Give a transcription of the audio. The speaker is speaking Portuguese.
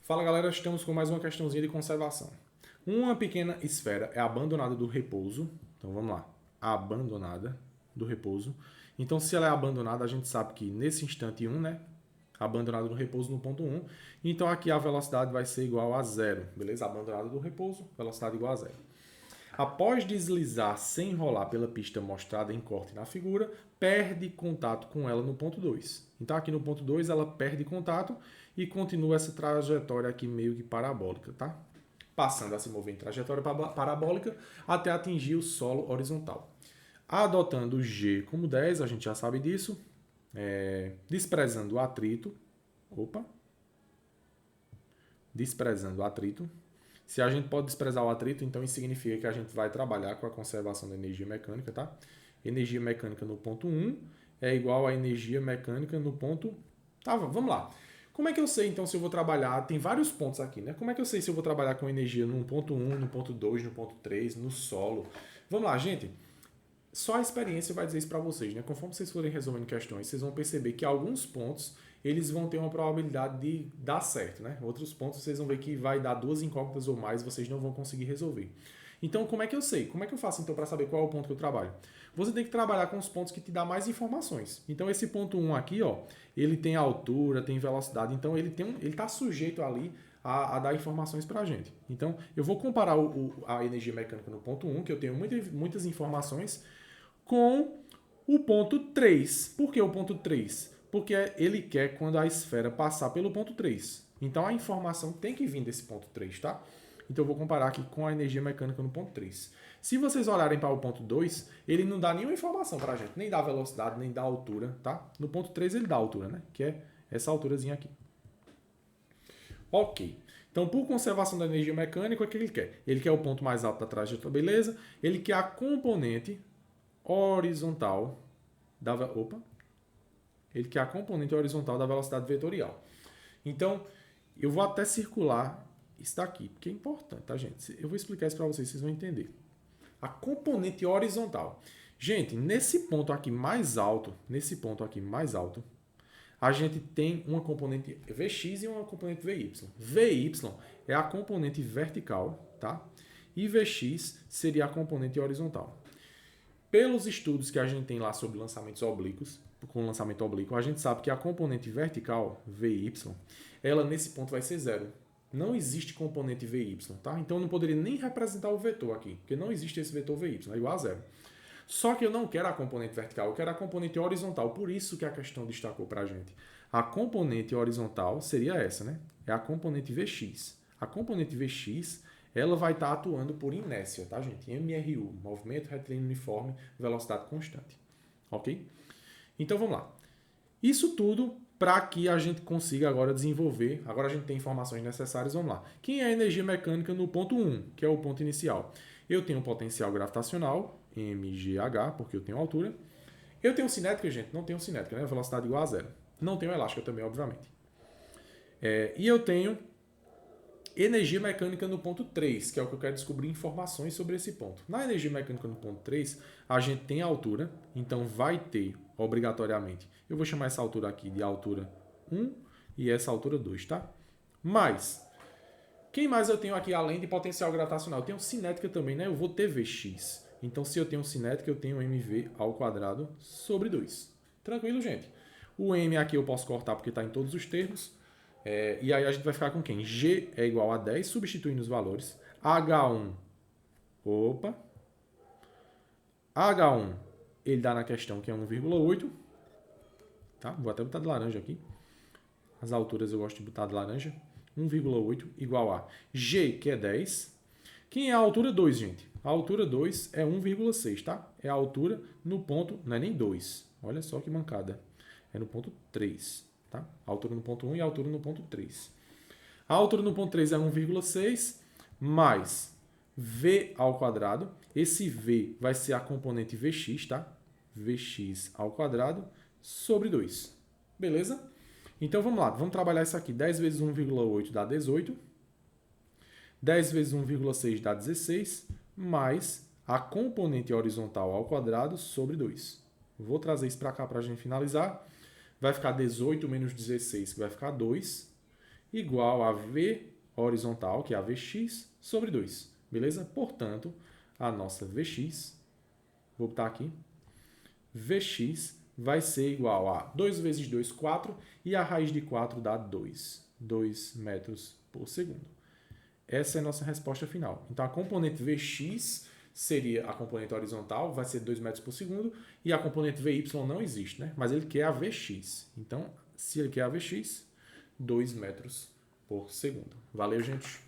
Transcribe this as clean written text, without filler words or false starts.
Fala galera, estamos com mais uma questãozinha de conservação. Uma pequena esfera é abandonada do repouso. Então vamos lá. Abandonada do repouso. Então se ela é abandonada, a gente sabe que nesse instante 1, né? Abandonada do repouso no ponto 1. Então aqui a velocidade vai ser igual a zero. Beleza? Abandonada do repouso, velocidade igual a zero. Após deslizar sem rolar pela pista mostrada em corte na figura, perde contato com ela no ponto 2. Então aqui no ponto 2 ela perde contato e continua essa trajetória aqui meio que parabólica, tá? Passando a se mover em trajetória parabólica até atingir o solo horizontal. Adotando G como 10, a gente já sabe disso, desprezando o atrito, desprezando o atrito. Se a gente pode desprezar o atrito, então isso significa que a gente vai trabalhar com a conservação da energia mecânica, tá? Energia mecânica no ponto 1 é igual a energia mecânica no ponto... Tá, vamos lá. Como é que eu sei, então, se eu vou trabalhar... Tem vários pontos aqui, né? Como é que eu sei se eu vou trabalhar com energia no ponto 1, no ponto 2, no ponto 3, no solo? Vamos lá, gente. Só a experiência vai dizer isso para vocês, né? Conforme vocês forem resolvendo questões, vocês vão perceber que alguns pontos eles vão ter uma probabilidade de dar certo, né? Outros pontos vocês vão ver que vai dar duas incógnitas ou mais, vocês não vão conseguir resolver. Então, como é que eu sei? Como é que eu faço então para saber qual é o ponto que eu trabalho? Você tem que trabalhar com os pontos que te dão mais informações. Então, esse ponto 1 aqui, ó, ele tem altura, tem velocidade, então ele está sujeito ali a dar informações para a gente. Então, eu vou comparar a energia mecânica no ponto 1, que eu tenho muitas informações, com o ponto 3. Por que o ponto 3? Porque ele quer quando a esfera passar pelo ponto 3. Então a informação tem que vir desse ponto 3, tá? Então eu vou comparar aqui com a energia mecânica no ponto 3. Se vocês olharem para o ponto 2, ele não dá nenhuma informação para a gente, nem dá velocidade, nem dá altura, tá? No ponto 3 ele dá altura, né? Que é essa alturazinha aqui. Ok. Então, por conservação da energia mecânica, o que ele quer? Ele quer o ponto mais alto da trajetória, beleza? Ele quer a componente horizontal da... Ele quer a componente horizontal da velocidade vetorial. Então, eu vou até circular isso daqui, porque é importante, tá, gente? Eu vou explicar isso para vocês, vocês vão entender. A componente horizontal. Gente, nesse ponto aqui mais alto, a gente tem uma componente Vx e uma componente Vy. Vy é a componente vertical, tá? E Vx seria a componente horizontal. Pelos estudos que a gente tem lá sobre lançamentos oblíquos, com lançamento oblíquo, a gente sabe que a componente vertical, Vy, ela nesse ponto vai ser zero. Não existe componente Vy, tá? Então eu não poderia nem representar o vetor aqui, porque não existe esse vetor Vy, é igual a zero. Só que eu não quero a componente vertical, eu quero a componente horizontal. Por isso que a questão destacou para a gente. A componente horizontal seria essa, né? É a componente Vx. A componente Vx, ela vai estar atuando por inércia, tá, gente? MRU, movimento retilíneo uniforme, velocidade constante. Ok? Então vamos lá. Isso tudo para que a gente consiga agora desenvolver. Agora a gente tem informações necessárias, vamos lá. Quem é a energia mecânica no ponto 1, que é o ponto inicial? Eu tenho potencial gravitacional, mgh, porque eu tenho altura. Eu tenho cinética, gente? Não tenho cinética, né? Velocidade igual a zero. Não tenho elástica também, obviamente. E eu tenho energia mecânica no ponto 3, que é o que eu quero descobrir informações sobre esse ponto. Na energia mecânica no ponto 3, a gente tem altura, então vai ter, obrigatoriamente, eu vou chamar essa altura aqui de altura 1 e essa altura 2, tá? Mas, quem mais eu tenho aqui além de potencial gravitacional? Eu tenho cinética também, né? Eu vou ter Vx. Então, se eu tenho cinética, eu tenho mv ao quadrado sobre 2. Tranquilo, gente? O m aqui eu posso cortar porque está em todos os termos. E aí a gente vai ficar com quem? G é igual a 10, substituindo os valores. H1, H1, ele dá na questão que é 1,8. Tá? Vou até botar de laranja aqui. As alturas eu gosto de botar de laranja. 1,8 igual a G, que é 10. Quem é a altura 2, gente? A altura 2 é 1,6, tá? É a altura no ponto, não é nem 2. Olha só que mancada. É no ponto 3. Tá? A altura no ponto 1 e a altura no ponto 3. A altura no ponto 3 é 1,6 mais V ao quadrado. Esse V vai ser a componente Vx, tá? Vx ao quadrado sobre 2. Beleza? Então vamos lá, vamos trabalhar isso aqui. 10 vezes 1,8 dá 18. 10 vezes 1,6 dá 16, mais a componente horizontal ao quadrado sobre 2. Vou trazer isso para cá para a gente finalizar. Vai ficar 18 menos 16, que vai ficar 2. igual a V horizontal, que é a Vx, sobre 2. Beleza? Portanto, a nossa Vx, vou botar aqui, Vx vai ser igual a 2 vezes 2, 4, e a raiz de 4 dá 2. 2 metros por segundo. Essa é a nossa resposta final. Então, a componente Vx seria a componente horizontal, vai ser 2 metros por segundo, e a componente Vy não existe, né? Mas ele quer a Vx. Então, se ele quer a Vx, 2 metros por segundo. Valeu, gente!